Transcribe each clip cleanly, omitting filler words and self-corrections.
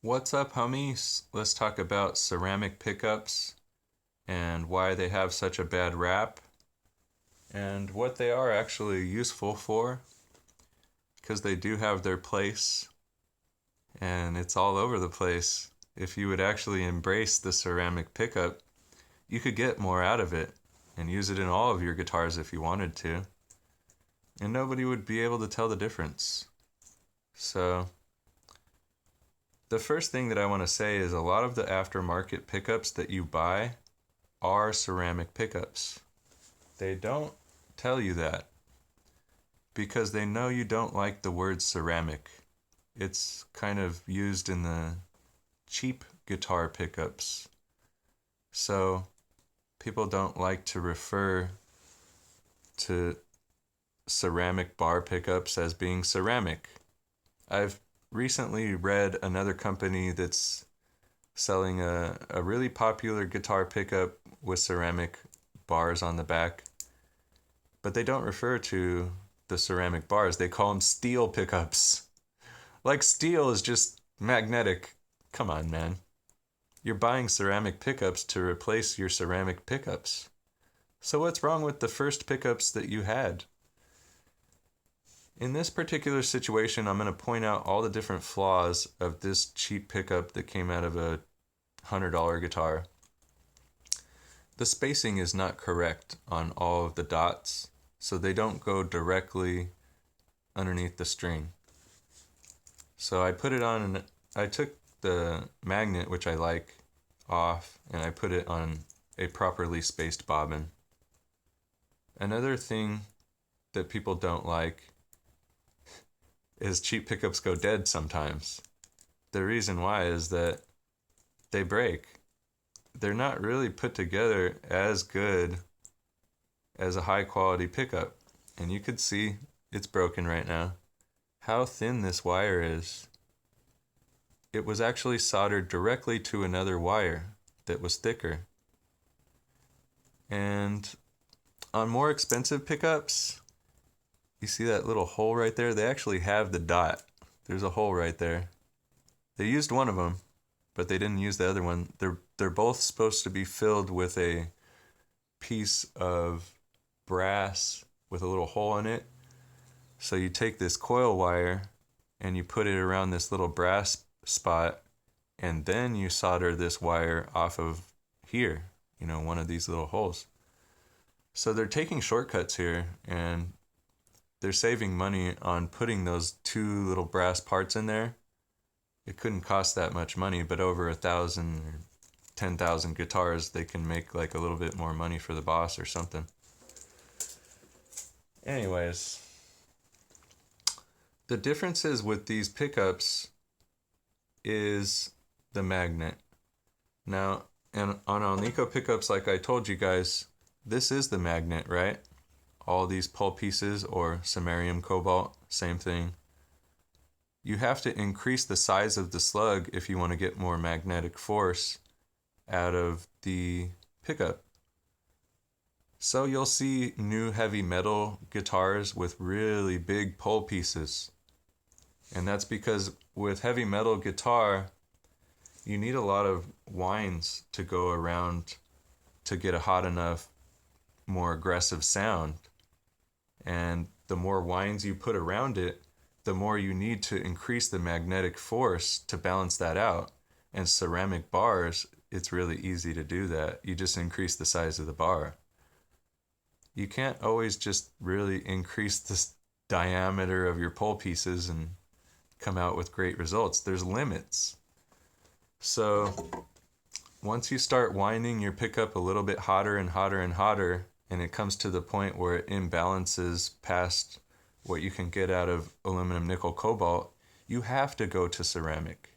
What's up, homies? Let's talk about ceramic pickups and why they have such a bad rap and what they are actually useful for because they do have their place and it's all over the place. If you would actually embrace the ceramic pickup, you could get more out of it and use it in all of your guitars if you wanted to, and nobody would be able to tell the difference. So, the first thing that I want to say is a lot of the aftermarket pickups that you buy are ceramic pickups. They don't tell you that because they know you don't like the word ceramic. It's kind of used in the cheap guitar pickups. So people don't like to refer to ceramic bar pickups as being ceramic. I've recently read another company that's selling a really popular guitar pickup with ceramic bars on the back, but they don't refer to the ceramic bars. They call them steel pickups. Like steel is just magnetic. Come on, man. You're buying ceramic pickups to replace your ceramic pickups. So what's wrong with the first pickups that you had? In this particular situation, I'm going to point out all the different flaws of this cheap pickup that came out of a $100 guitar. The spacing is not correct on all of the dots, so they don't go directly underneath the string. So I put it on, and I took the magnet, which I like, off, and I put it on a properly spaced bobbin. Another thing that people don't like is cheap pickups go dead sometimes. The reason why is that they break. They're not really put together as good as a high quality pickup. And you could see it's broken right now. How thin this wire is. It was actually soldered directly to another wire that was thicker. And on more expensive pickups, you see that little hole right there? They actually have the dot. There's a hole right there. They used one of them, but they didn't use the other one. They're both supposed to be filled with a piece of brass with a little hole in it. So you take this coil wire and you put it around this little brass spot, and then you solder this wire off of here, one of these little holes. So they're taking shortcuts here, and they're saving money on putting those two little brass parts in there. It couldn't cost that much money, but over 1,000 or 10,000 guitars, they can make like a little bit more money for the boss or something. Anyways, the differences with these pickups is the magnet. Now, and on Alnico pickups, like I told you guys, this is the magnet, right? All these pole pieces or samarium cobalt, same thing. You have to increase the size of the slug if you want to get more magnetic force out of the pickup. So you'll see new heavy metal guitars with really big pole pieces. And that's because with heavy metal guitar, you need a lot of winds to go around to get a hot enough, more aggressive sound. And the more winds you put around it, the more you need to increase the magnetic force to balance that out. And ceramic bars, it's really easy to do that. You just increase the size of the bar. You can't always just really increase the diameter of your pole pieces and come out with great results. There's limits. So once you start winding your pickup a little bit hotter and hotter and hotter, and it comes to the point where it imbalances past what you can get out of aluminum, nickel, cobalt, you have to go to ceramic.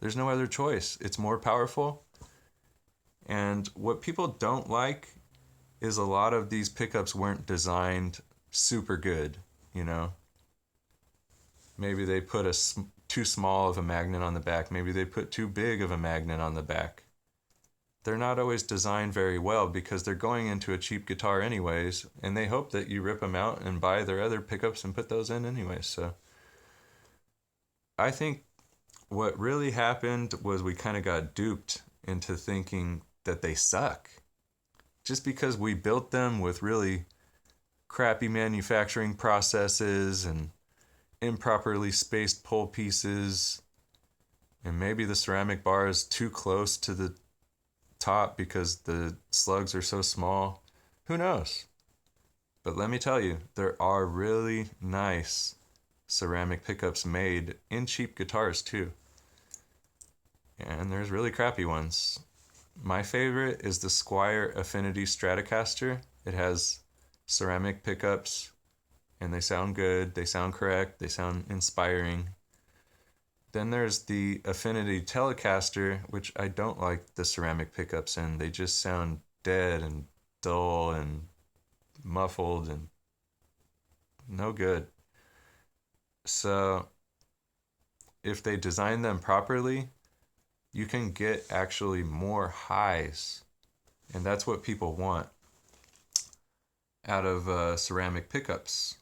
There's no other choice. It's more powerful. And what people don't like is a lot of these pickups weren't designed super good, Maybe they put too small of a magnet on the back. Maybe they put too big of a magnet on the back. They're not always designed very well because they're going into a cheap guitar anyways, and they hope that you rip them out and buy their other pickups and put those in anyways. So I think what really happened was we kind of got duped into thinking that they suck. Just because we built them with really crappy manufacturing processes and improperly spaced pull pieces, and maybe the ceramic bar is too close to the top because the slugs are so small. Who knows? But let me tell you, there are really nice ceramic pickups made in cheap guitars too. And there's really crappy ones. My favorite is the Squier Affinity Stratocaster. It has ceramic pickups and they sound good, they sound correct, they sound inspiring. Then there's the Affinity Telecaster, which I don't like the ceramic pickups in. They just sound dead and dull and muffled and no good. So if they design them properly, you can get actually more highs. And that's what people want out of ceramic pickups.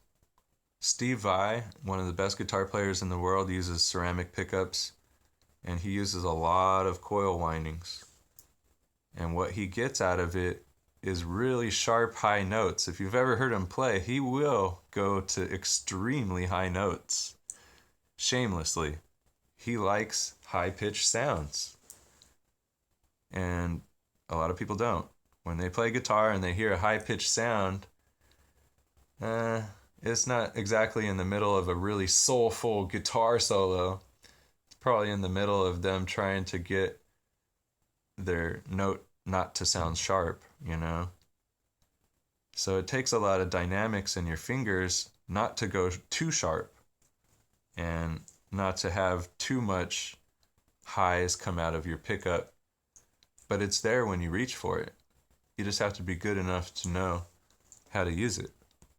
Steve Vai, one of the best guitar players in the world, uses ceramic pickups, and he uses a lot of coil windings. And what he gets out of it is really sharp high notes. If you've ever heard him play, he will go to extremely high notes. Shamelessly. He likes high-pitched sounds. And a lot of people don't. When they play guitar and they hear a high-pitched sound, it's not exactly in the middle of a really soulful guitar solo. It's probably in the middle of them trying to get their note not to sound sharp, you know? So it takes a lot of dynamics in your fingers not to go too sharp and not to have too much highs come out of your pickup. But it's there when you reach for it. You just have to be good enough to know how to use it.